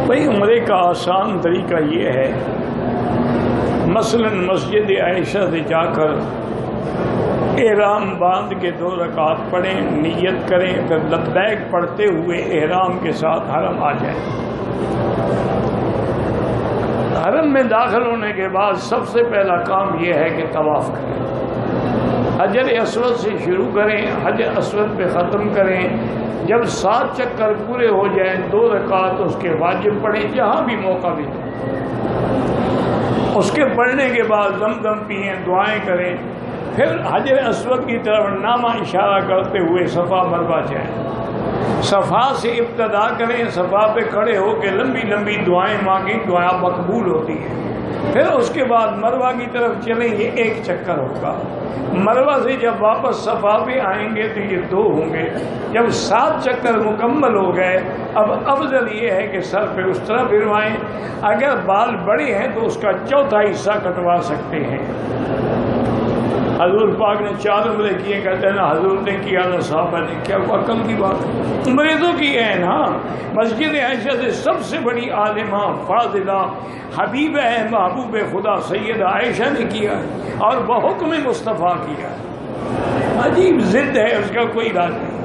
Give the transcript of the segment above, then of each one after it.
بھائی عمرے کا آسان طریقہ یہ ہے، مثلا مسجد عائشہ سے جا کر احرام باندھ کے 2 رکعت پڑھیں، نیت کریں، پھر لبیک پڑھتے ہوئے احرام کے ساتھ حرم آ جائیں۔ حرم میں داخل ہونے کے بعد سب سے پہلا کام یہ ہے کہ طواف کریں، حجر اسود سے شروع کریں، حجر اسود پہ ختم کریں۔ جب 7 چکر پورے ہو جائیں 2 رکعت اس کے واجب پڑھیں جہاں بھی موقع ملے۔ اس کے پڑھنے کے بعد زمزم پئیں، دعائیں کریں، پھر حجر اسود کی طرف نامہ اشارہ کرتے ہوئے صفا مروہ جائیں۔ صفا سے ابتدا کریں، صفا پہ کھڑے ہو کے لمبی لمبی دعائیں مانگیں، دعا مقبول ہوتی ہے۔ پھر اس کے بعد مروہ کی طرف چلیں، یہ 1 چکر ہوگا۔ مروہ سے جب واپس صفا پہ آئیں گے تو یہ 2 ہوں گے۔ جب 7 چکر مکمل ہو گئے، اب افضل یہ ہے کہ سر پہ اس طرح پھروائیں۔ اگر بال بڑے ہیں تو اس کا 4تھا حصہ کٹوا سکتے ہیں۔ حضور پاک نے 4 عمرے کیے، کہتے ہیں نا حضور نے کیا نہ صحابہ نے کیا، وہ عقل کی بات ہے۔ عمرے تو کی ہے نا، مسجد عائشہ سے سب سے بڑی عالمہ فاضلہ حبیب ہے، محبوب خدا سیدہ عائشہ نے کیا ہے اور بحکم مصطفیٰ کیا ہے۔ عجیب ضد ہے، اس کا کوئی علاج نہیں۔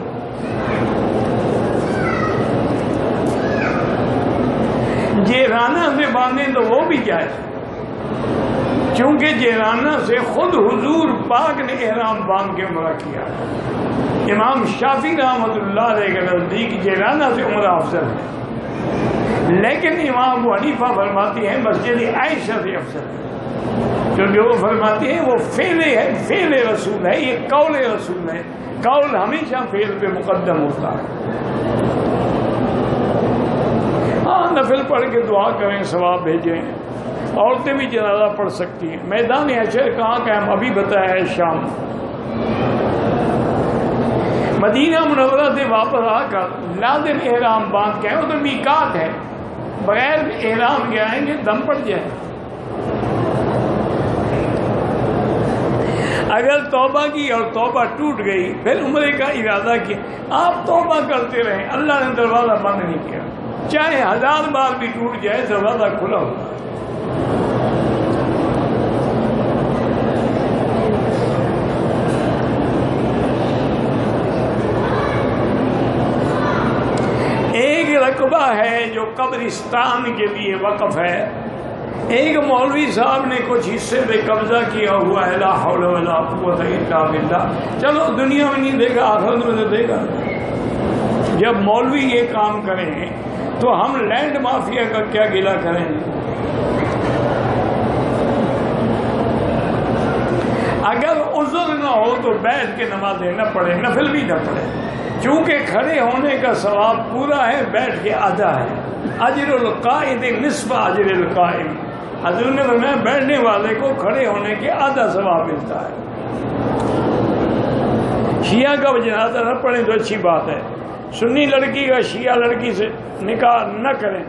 جیرانہ سے باندھیں تو وہ بھی جائز، چونکہ جیرانہ سے خود حضور پاک نے احرام باندھ کے عمرہ کیا ہے۔ امام شافعی رحمۃ اللہ علیہ کے نزدیک جیرانہ سے عمرہ افضل ہے، لیکن امام ابو حنیفہ فرماتے ہیں مسجد عائشہ سے افضل ہے، کیونکہ وہ فرماتے ہیں وہ فعل رسول ہے، یہ قول رسول ہے، قول ہمیشہ فعل پہ مقدم ہوتا ہے۔ ہاں نفل پڑھ کے دعا کریں، ثواب بھیجیں۔ عورتیں بھی جنازہ پڑھ سکتی ہیں۔ میدان حشر کہاں کا ہم ابھی بتایا ہے، شام۔ مدینہ منورہ سے واپس آ کر لازم احرام باندھ کے، وہ تو میقات ہے، بغیر احرام کے آئیں گے دم پڑ جائے۔ اگر توبہ کی اور توبہ ٹوٹ گئی، پھر عمرے کا ارادہ کیا، آپ توبہ کرتے رہیں، اللہ نے دروازہ بند نہیں کیا، چاہے 1000 بار بھی ٹوٹ جائے دروازہ کھلا ہو۔ رقبہ ہے جو قبرستان کے لیے وقف ہے، ایک مولوی صاحب نے کچھ حصے پہ قبضہ کیا ہوا ہے، لا حول ولا قوت الا باللہ۔ چلو دنیا میں نہیں دے گا، آخرت میں تو دے گا۔ جب مولوی یہ کام کریں تو ہم لینڈ مافیا کا کیا گلہ کریں گے؟ اگر عذر نہ ہو تو بیٹھ کے نمازیں نہ پڑھیں، نفل بھی نہ پڑھیں، چونکہ کھڑے ہونے کا ثواب پورا ہے، بیٹھ کے آدھا ہے۔ اجر القائد نصف اجر القائم، حضور نے فرمایا بیٹھنے والے کو کھڑے ہونے کے آدھا ثواب ملتا ہے۔ شیعہ کا جنازہ نہ پڑھیں تو اچھی بات ہے، سنی لڑکی کا شیعہ لڑکی سے نکاح نہ کریں،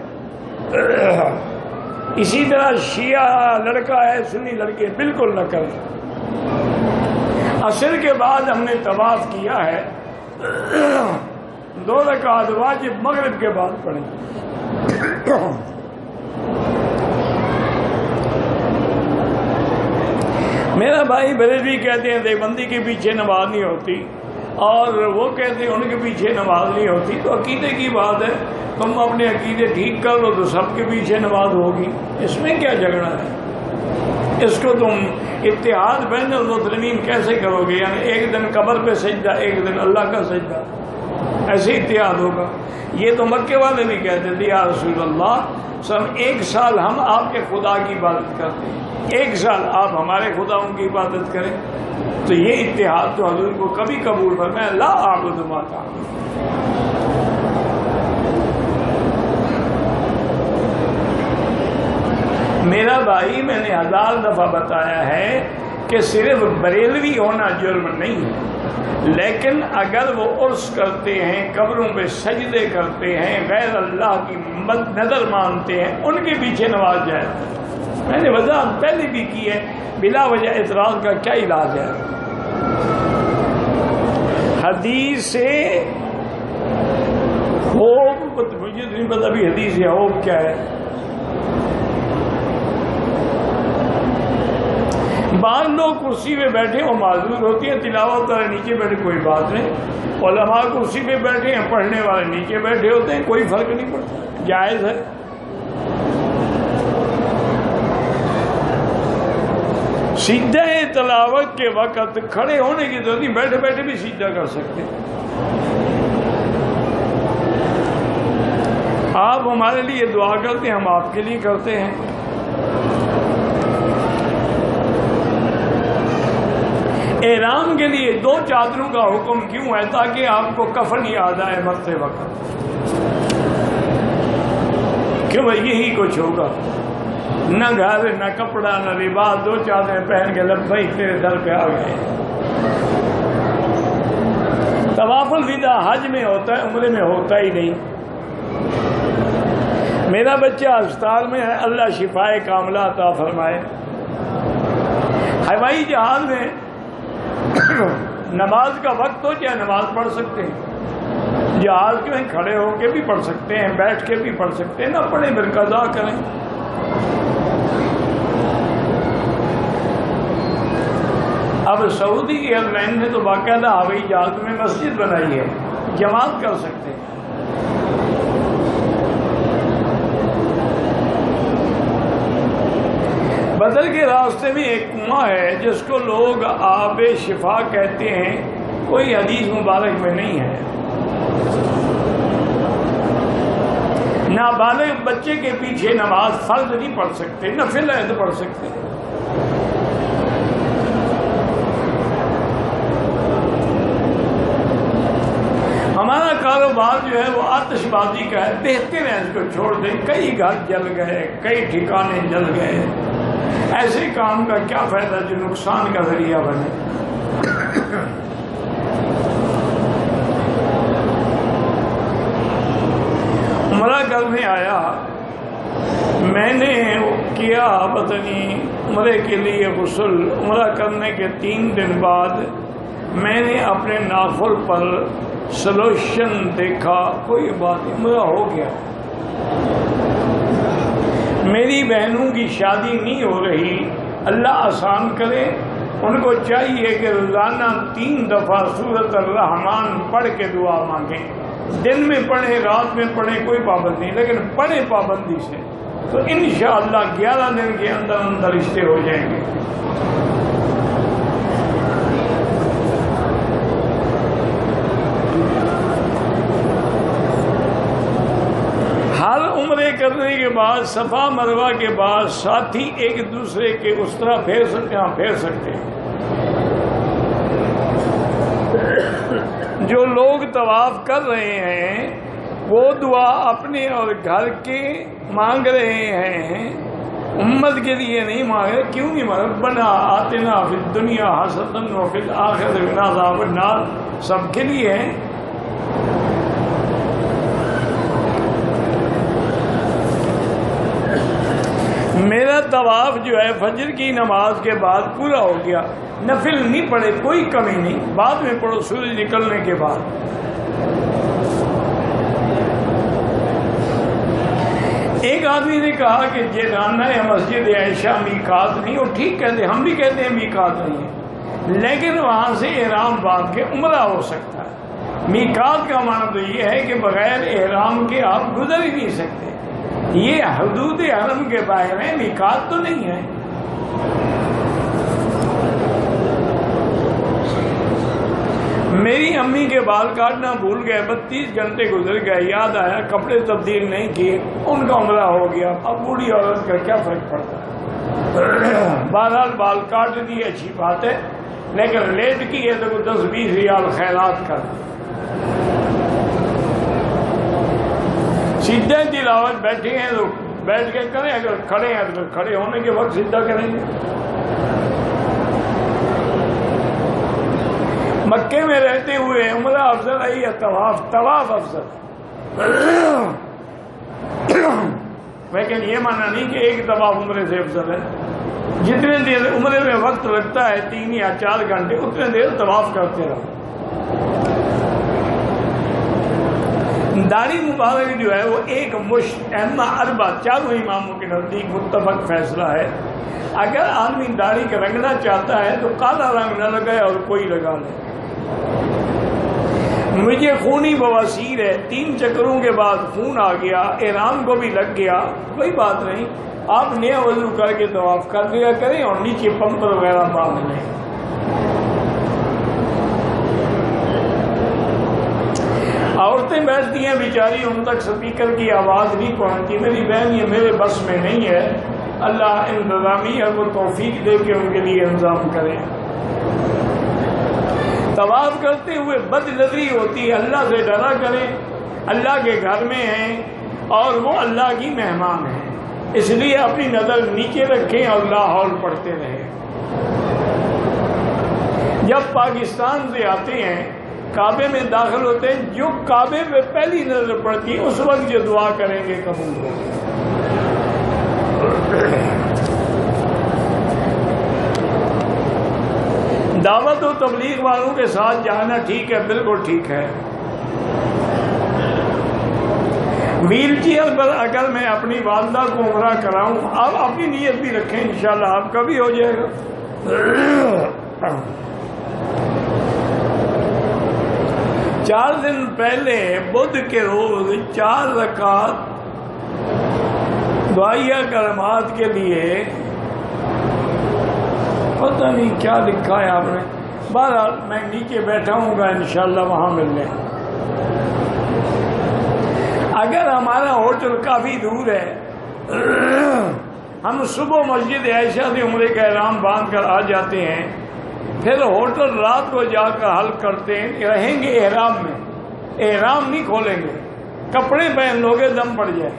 اسی طرح شیعہ لڑکا ہے سنی لڑکی بالکل نہ کریں۔ عصر کے بعد ہم نے طواف کیا ہے، 2 رکعت واجب مغرب کے بعد پڑھیں۔ میرا بھائی بریلوی کہتے ہیں دیوبندی کے پیچھے نماز نہیں ہوتی، اور وہ کہتے ہیں ان کے پیچھے نماز نہیں ہوتی، تو عقیدے کی بات ہے، تم اپنے عقیدے ٹھیک کر لو تو سب کے پیچھے نماز ہوگی، اس میں کیا جھگڑا ہے؟ اس کو تم اتحاد بین المسلمین کیسے کرو گے؟ یعنی ایک دن قبر پہ سجدہ، ایک دن اللہ کا سجدہ، ایسے اتحاد ہوگا؟ یہ تو مکے والے بھی کہتے تھے یا رسول اللہ سب 1 سال ہم آپ کے خدا کی عبادت کرتے ہیں، 1 سال آپ ہمارے خداؤں کی عبادت کریں، تو یہ اتحاد تو حضور کو کبھی قبول فرمایا لا اعبد ما تعبدون۔ میرا بھائی میں نے 1000 دفعہ بتایا ہے کہ صرف بریلوی ہونا جرم نہیں ہے، لیکن اگر وہ عرس کرتے ہیں، قبروں پہ سجدے کرتے ہیں، غیر اللہ کی نظر مانتے ہیں، ان کے پیچھے نماز جائے۔ میں نے وضاحت پہلے بھی کی ہے، بلا وجہ اعتراض کا کیا علاج ہے؟ حدیث سے خوب مجھے تو نہیں پتا بھی حدیث یا وہ کیا ہے. بعض لوگ کرسی پہ بیٹھے وہ معذور ہوتی ہے، تلاوت والے نیچے بیٹھے کوئی بات نہیں. علماء کرسی پہ بیٹھے ہیں، پڑھنے والے نیچے بیٹھے ہوتے ہیں، کوئی فرق نہیں پڑتا، جائز ہے. سیدھا تلاوت کے وقت کھڑے ہونے کی ضرورت نہیں، بیٹھے بیٹھے بھی سیدھا کر سکتے. آپ ہمارے لیے دعا کرتے ہیں، ہم آپ کے لیے کرتے ہیں. احرام کے لیے 2 چادروں کا حکم کیوں ہے؟ تاکہ آپ کو کفن یاد آئے مرتے وقت، کہ بھائی یہی کچھ ہوگا، نہ گھر نہ کپڑا نہ لباس، 2 چادریں پہن کے لبیک تیرے در پہ آ گئے. طواف الوداع حج میں ہوتا ہے، عمرے میں ہوتا ہی نہیں. میرا بچہ ہسپتال میں ہے، اللہ شفائے کاملہ عطا فرمائے. ہوائی جہاز میں نماز کا وقت ہو چاہے نماز پڑھ سکتے ہیں، جہاز کے میں کھڑے ہو کے بھی پڑھ سکتے ہیں، بیٹھ کے بھی پڑھ سکتے ہیں، نہ پڑھیں پھر قضا کریں. اب سعودی ایئر لائن نے تو باقاعدہ ہوائی جہاز میں مسجد بنائی ہے، جماعت کر سکتے ہیں. بدر کے راستے میں ایک کنواں ہے جس کو لوگ آب شفا کہتے ہیں، کوئی حدیث مبارک میں نہیں ہے. نابالغ بچے کے پیچھے نماز فرض نہیں پڑھ سکتے، نفل ہے تو پڑھ سکتے. ہمارا کاروبار جو ہے وہ آتش بازی کا ہے، بہتر ہے اس کو چھوڑ دیں. کئی گھر جل گئے، کئی ٹھکانے جل گئے، ایسے کام کا کیا فائدہ جو نقصان کا ذریعہ بنے. عمرہ کرنے آیا، میں نے کیا پتہ نہیں عمرے کے لیے غسل. عمرہ کرنے کے 3 دن بعد میں نے اپنے ناخن پر سلوشن دیکھا، کوئی بات نہیں، عمرہ ہو گیا. میری بہنوں کی شادی نہیں ہو رہی، اللہ آسان کرے. ان کو چاہیے کہ روزانہ 3 دفعہ سورۃ الرحمن پڑھ کے دعا مانگیں. دن میں پڑھیں، رات میں پڑھیں، کوئی پابندی نہیں، لیکن پڑھیں پابندی سے، تو انشاءاللہ 11 دن کے اندر اندر رشتے ہو جائیں گے. ہر عمرے کرنے کے بعد صفا مروہ کے بعد ساتھی ایک دوسرے کے اس طرح پھیر سکتے ہیں، پھیر سکتے ہیں. جو لوگ طواف کر رہے ہیں وہ دعا اپنے اور گھر کے مانگ رہے ہیں، امت کے لیے نہیں مانگ رہے. کیوں نہیں مانگ؟ ربنا آتنا فی الدنیا حسنۃ وفی الآخرۃ وقنا عذاب النار، سب کے لیے ہیں. میرا طواف جو ہے فجر کی نماز کے بعد پورا ہو گیا، نفل نہیں پڑے، کوئی کمی نہیں، بعد میں پڑھو سورج نکلنے کے بعد. ایک آدمی نے کہا کہ جیرانہ یا مسجد عائشہ میقات نہیں، وہ ٹھیک کہتے ہیں، ہم بھی کہتے ہیں میقات نہیں ہے، لیکن وہاں سے احرام باندھ کے عمرہ ہو سکتا ہے. میقات کا معنی تو یہ ہے کہ بغیر احرام کے آپ گزر ہی نہیں سکتے. یہ حدود حرم کے باہر ہے، میقات تو نہیں ہے. میری امی کے بال کاٹنا بھول گئے، 32 گھنٹے گزر گئے، یاد آیا کپڑے تبدیل نہیں کیے، ان کا عمرہ ہو گیا. اب بوڑھی عورت کا کیا فرق پڑتا ہے؟ بہرحال بال کاٹ دی اچھی بات ہے، لیکن لیٹ کی ہے تو 10-20 ریال خیرات کر. سیدھا تلاوت بیٹھے ہیں تو بیٹھ کے کریں، اگر کھڑے ہیں تو کھڑے ہونے کے وقت سیدھا کریں گے. مکے میں رہتے ہوئے عمرہ افضل ہے یا طواف افضل؟ لیکن یہ مانا نہیں کہ ایک طواف عمرے سے افضل ہے. جتنے دیر عمرے میں وقت لگتا ہے 3 یا 4 گھنٹے، اتنے دیر طواف کرتے رہو. داڑھی مبارک جو ہے وہ ایک مشت اما اربع، چاروں اماموں کے نزدیک متفق فیصلہ ہے، اگر آدمی داڑھی کا رنگنا چاہتا ہے تو کالا رنگ نہ لگائے اور کوئی لگا لے۔ مجھے خونی بواسیر ہے، 3 چکروں کے بعد خون آ گیا، احرام کو بھی لگ گیا، کوئی بات نہیں، آپ نیا وضو کر کے طواف کر لیا کریں اور نیچے پمپر وغیرہ باندھ لیں۔ عورتیں بیٹھتی ہیں بیچاری، ان تک سپیکر کی آواز نہیں پہنچتی، میری بہن یہ میرے بس میں نہیں ہے، اللہ انتظامیہ کو توفیق دے کے ان کے لیے انتظام کریں۔ طواف کرتے ہوئے بد نظری ہوتی ہے، اللہ سے ڈرا کریں، اللہ کے گھر میں ہیں اور وہ اللہ کی مہمان ہیں، اس لیے اپنی نظر نیچے رکھیں اور لا حول پڑھتے رہیں۔ جب پاکستان سے آتے ہیں، کعبے میں داخل ہوتے ہیں، جو کعبے پہ پہلی نظر پڑتی ہے اس وقت جو دعا کریں گے قبول ہوگی۔ دعوت و تبلیغ والوں کے ساتھ جانا ٹھیک ہے، بالکل ٹھیک ہے۔ ویل چیئر پر اگر میں اپنی والدہ کو عمرہ کراؤں، آپ اپنی نیت بھی رکھیں، انشاءاللہ آپ کا بھی ہو جائے گا۔ 4 دن پہلے بدھ کے روز 4 رکعت دعائیہ کرامات کے لیے پتہ نہیں کیا لکھا ہے آپ نے، بہرحال میں نیچے بیٹھا ہوں گا، انشاءاللہ وہاں مل لیں۔ اگر ہمارا ہوٹل کافی دور ہے، ہم صبح مسجد عائشہ سے عمرے کا احرام باندھ کر آ جاتے ہیں، پھر ہوٹل رات کو جا کر حل کرتے ہیں، رہیں گے احرام میں، احرام نہیں کھولیں گے، کپڑے پہن لو گے دم پڑ جائے۔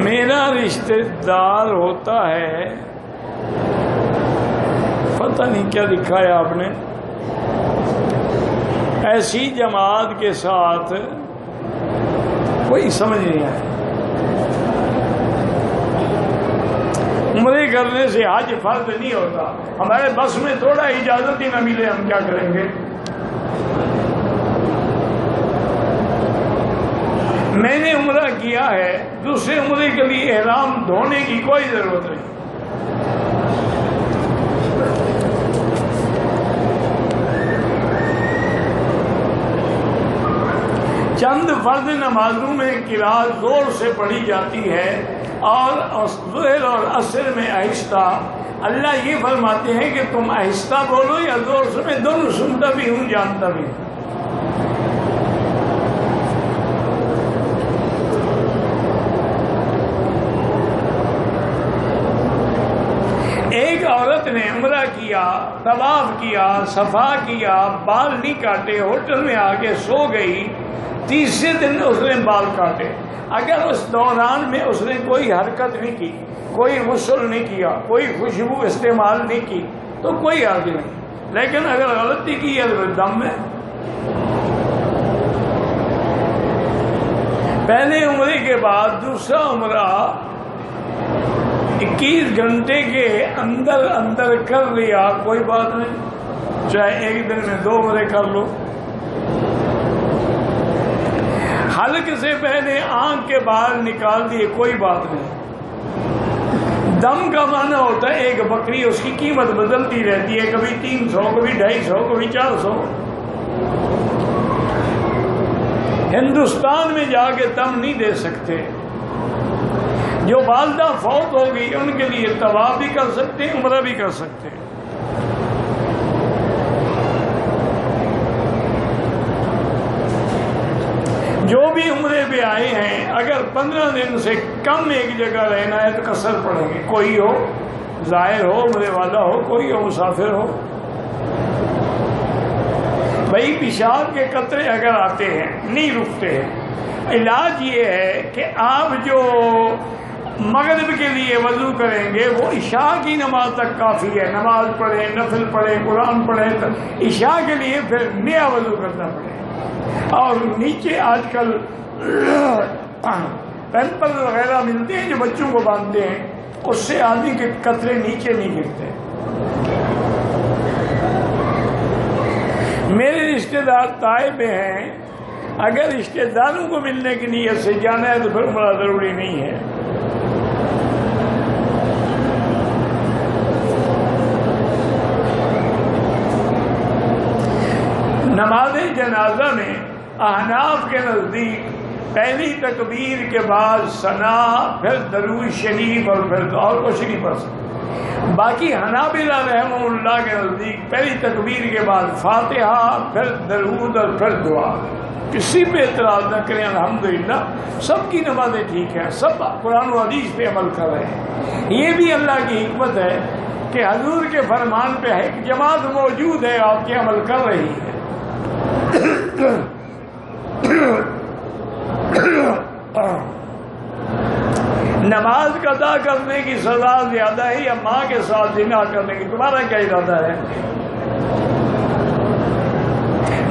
میرا رشتہ دار ہوتا ہے، پتہ نہیں کیا لکھا ہے آپ نے، ایسی جماعت کے ساتھ کوئی سمجھ نہیں آیا۔ عمرے کرنے سے حج فرض نہیں ہوتا، ہمارے بس میں تھوڑا اجازت ہی نہ ملے ہم کیا کریں گے؟ میں نے عمرہ کیا ہے، دوسرے عمرے کے لیے احرام دھونے کی کوئی ضرورت نہیں۔ چند فرض نمازوں میں قرات زور سے پڑھی جاتی ہے اور ظہر اور عصر میں آہستہ۔ اللہ یہ فرماتے ہیں کہ تم آہستہ بولو یا زور سے، میں دونوں سنتا بھی ہوں جانتا بھی ہوں۔ ایک عورت نے عمرہ کیا، طواف کیا، صفا کیا، بال نہیں کاٹے، ہوٹل میں آ کے سو گئی، تیسرے دن اس نے بال کاٹے۔ اگر اس دوران میں اس نے کوئی حرکت نہیں کی، کوئی غسل نہیں کیا، کوئی خوشبو استعمال نہیں کی تو کوئی حرج نہیں، لیکن اگر غلطی کی ہے تو دم ہے۔ پہلے عمرے کے بعد دوسرا عمرہ 21 گھنٹے کے اندر کر لیا، کوئی بات نہیں، چاہے ایک دن میں 2 عمرے کر لو۔ حلق سے پہلے آنکھ کے باہر نکال دیے، کوئی بات نہیں۔ دم کا معنی ہوتا ہے ایک بکری، اس کی قیمت بدلتی رہتی ہے، کبھی 300، کبھی 250، کبھی 400۔ ہندوستان میں جا کے دم نہیں دے سکتے۔ جو والدہ فوت ہو گئی ان کے لیے طواف بھی کر سکتے ہیں، عمرہ بھی کر سکتے ہیں۔ جو بھی عمرے پہ آئے ہیں، اگر 15 دن سے کم ایک جگہ رہنا ہے تو قصر پڑیں گے، کوئی ہو زائر ہو، عمرے والا ہو، کوئی ہو مسافر ہو۔ بھائی پیشاب کے قطرے اگر آتے ہیں نہیں رکتے ہیں، علاج یہ ہے کہ آپ جو مغرب کے لیے وضو کریں گے وہ عشاء کی نماز تک کافی ہے، نماز پڑھیں، نفل پڑھیں، قرآن پڑھیں، عشاء کے لیے پھر نیا وضو کرنا پڑے۔ اور نیچے آج کل پیمپر وغیرہ ملتے ہیں جو بچوں کو باندھتے ہیں، اس سے آدمی کے قطرے نیچے نہیں گرتے۔ رشتہ دار طائف میں ہیں، اگر رشتہ داروں کو ملنے کی نیت سے جانا ہے تو پھر عمرہ ضروری نہیں ہے۔ نماز جنازہ میں احناف کے نزدیک پہلی تکبیر کے بعد ثنا، پھر درود شریف اور پھر اور کچھ نہیں پڑھ سکتے۔ باقی حنابلہ رحمہ اللہ کے نزدیک پہلی تکبیر کے بعد فاتحہ، پھر درود اور پھر دعا۔ کسی پہ اعتراض نہ کریں، الحمدللہ سب کی نمازیں ٹھیک ہیں، سب قرآن و حدیث پہ عمل کر رہے ہیں۔ یہ بھی اللہ کی حکمت ہے کہ حضور کے فرمان پہ ایک جماعت موجود ہے، آپ کے عمل کر رہی ہے۔ نماز قضا کرنے کی سزا زیادہ ہے یا ماں کے ساتھ زنا کرنے کی؟ تمہارا کیا ارادہ ہے؟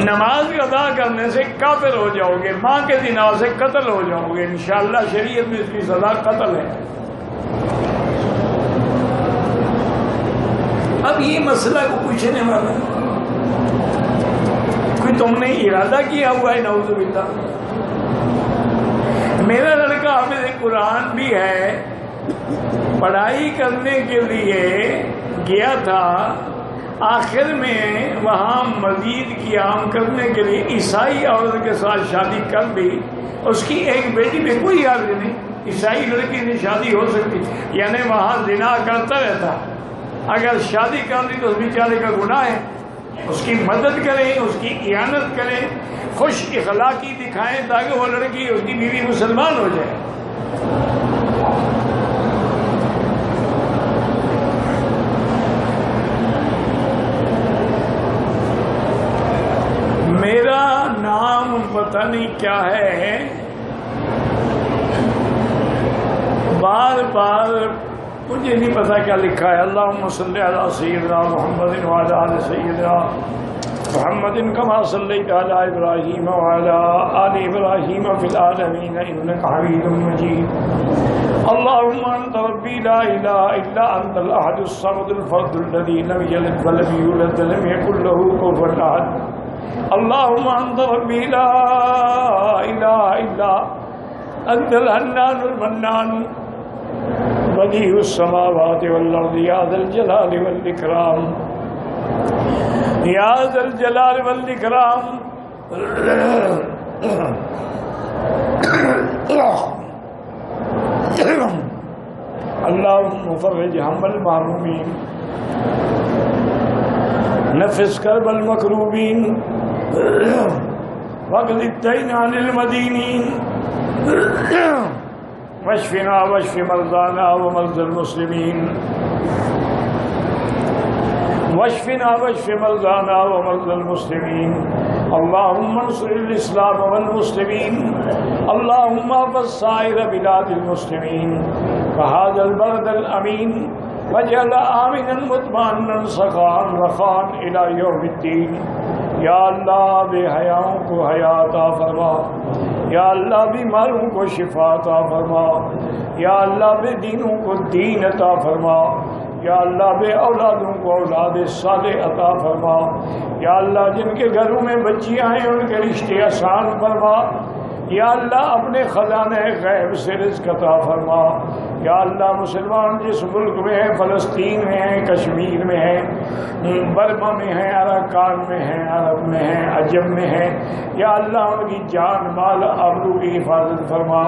نماز قضا کرنے سے کافر ہو جاؤ گے، ماں کے زنا سے قتل ہو جاؤ گے، انشاءاللہ شریعت میں اس کی سزا قتل ہے۔ اب یہ مسئلہ کو پوچھنے والا کوئی تم نے ارادہ کیا ہوا ہے؟ نعوذ باللہ۔ میرا لڑکا حافظ قرآن بھی ہے، پڑھائی کرنے کے لیے گیا تھا، آخر میں وہاں مزید قیام کرنے کے لیے عیسائی عورت کے ساتھ شادی کر دی، اس کی ایک بیٹی میں کوئی حرج نہیں، عیسائی لڑکی سے شادی ہو سکتی، یعنی وہاں زنا کرتا رہتا، اگر شادی کر دی تو اس بیچارے کا گناہ ہے، اس کی مدد کریں، اس کی اعانت کریں، خوش اخلاقی دکھائیں تاکہ وہ لڑکی اس کی بیوی مسلمان ہو جائے۔ میرا نام پتہ نہیں کیا ہے، بار بار مجھے نہیں پتا کیا لکھا ہے۔ اللہم صلی علی سیدنا محمد وعلی آل سیدنا محمد کما صلیت علی ابراہیم وعلی آل ابراہیم فی العالمین انک حمید مجید۔ اللہم انت ربی لا الہ الا انت الاحد الصمد الفرد الذی لم یلد ولم یولد ولم یکن له کفوا احد۔ اللہم انت ربی لا الہ الا انت الحنان المنان بدیع السماوات والارض یا ذا الجلال والاکرام یا ذا الجلال والاکرام۔ اللہم فرج ہم المحرومین، نفس کرب المکروبین، واقض الدین عن المدینین، واشفنا واشف مرضانا ومرضى المسلمين، واشفنا واشف مرضانا ومرضى المسلمين، اللهم انصر الاسلام والمسلمين، اللهم احفظ سائر بلاد المسلمين وهذا البلد الامين واجعل آمنا مطمئنا سخاء رخاء الى يوم الدين۔ یا اللہ بے حیاؤں کو حیا عطا فرما، یا اللہ بیماروں کو شفا عطا فرما، یا اللہ بے دینوں کو دین عطا فرما، یا اللہ بے اولادوں کو اولاد صالح عطا فرما، یا اللہ جن کے گھروں میں بچیاں ہیں ان کے رشتے آسان فرما، یا اللہ اپنے خزانے غیب سے رزق عطا فرما، یا اللہ مسلمان جس ملک میں ہیں، فلسطین میں ہیں، کشمیر میں ہیں، برما میں ہیں، اراکان میں ہیں، عرب میں ہیں، عجم میں ہیں، یا اللہ ان کی جان مال آبرو کی حفاظت فرما،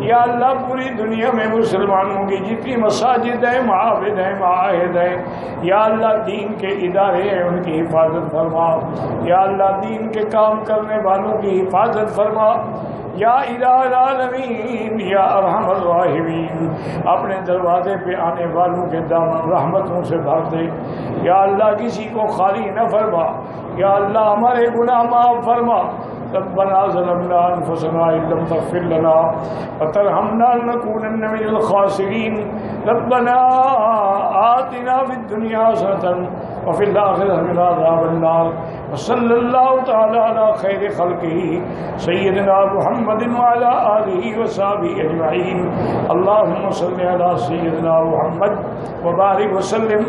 یا اللہ پوری دنیا میں مسلمانوں کی جتنی مساجد ہیں، معابد ہیں، معاہد ہیں، یا اللہ دین کے ادارے ہیں ان کی حفاظت فرما، یا اللہ دین کے کام کرنے والوں کی حفاظت فرما، یا الہ العالمین یا ارحم الراحمین اپنے دروازے پہ آنے والوں کے دامن رحمتوں سے بھر دے، یا اللہ کسی کو خالی نہ فرما، یا اللہ ہمارے گناہ معاف فرما۔ ربنا ظلمنا انفسنا ان لم تغفر لنا وترحمنا لنكونن من الخاسرین۔ ربنا آتنا فی الدنیا حسنة وفي الآخرة عذاب النار۔ وصلی اللہ تعالی علی خیر خلقہ سیدنا محمد وعلی آلہ وصحبہ اجمعین۔ اللہم صلی علی سیدنا محمد وبارک وسلم۔